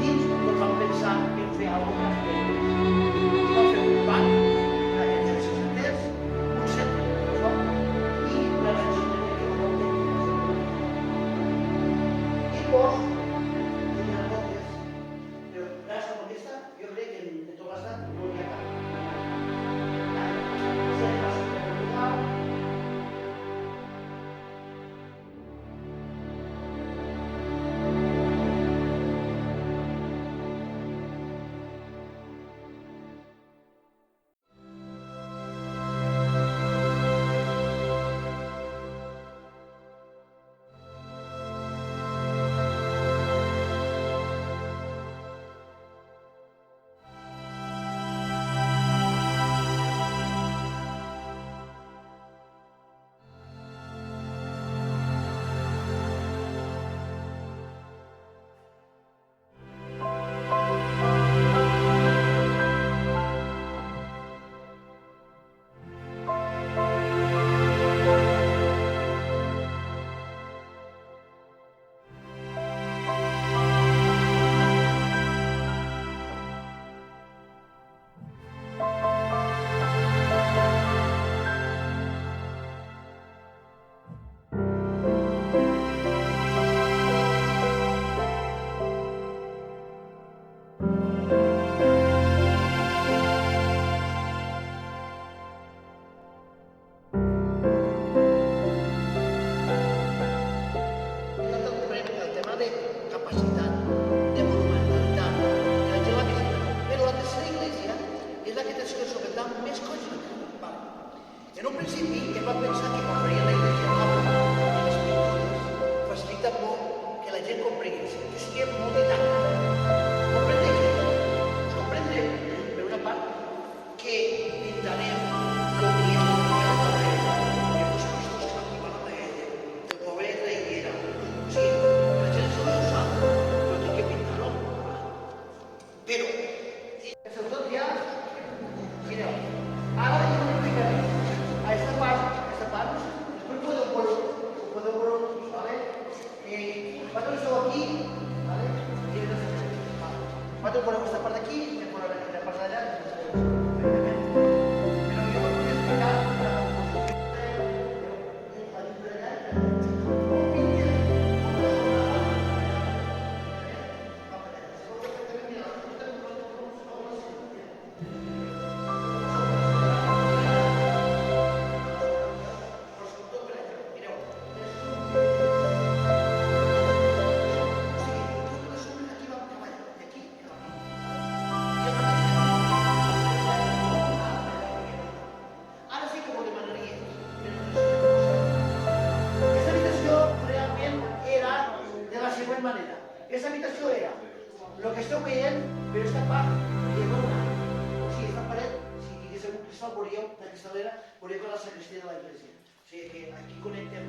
dins doncs vam pensar en fer alguna cosa més. Vam fer un banc, en aquests 60 un centre, i la regió que va molt bé. I llavors, tenia moltes, però gràcies a aquesta, jo crec que en tot l'estat no hi ha cap. En un principi es va pensar que quan feien la iglesia nova i les pintures facilita molt que la gent comprengués, que sigui molt didàctica. Comprendre què? Comprendre, per una part, que pintarem el que és la paret, que els costos que van parlar del pobret de la higuera. O sigui, la gent s'ho deu saber, però té que pintar-ho. Però, sobretot ja, mireu, ara jo no explicaré. A esta parte, después puedo verlo, ¿vale? Cuando estoy aquí, ¿vale? Cuando ponemos esta parte aquí, me pongo la parte de allá, pero yo voy a explicar la Aquesta habitació era el que esteu veient, però aquesta part diagonal. O sigui, aquesta paret, si hi hagués un cristal, veuríeu, d'aquesta manera, veuríeu que la sagristia de la iglesia. O sigui que aquí connectem.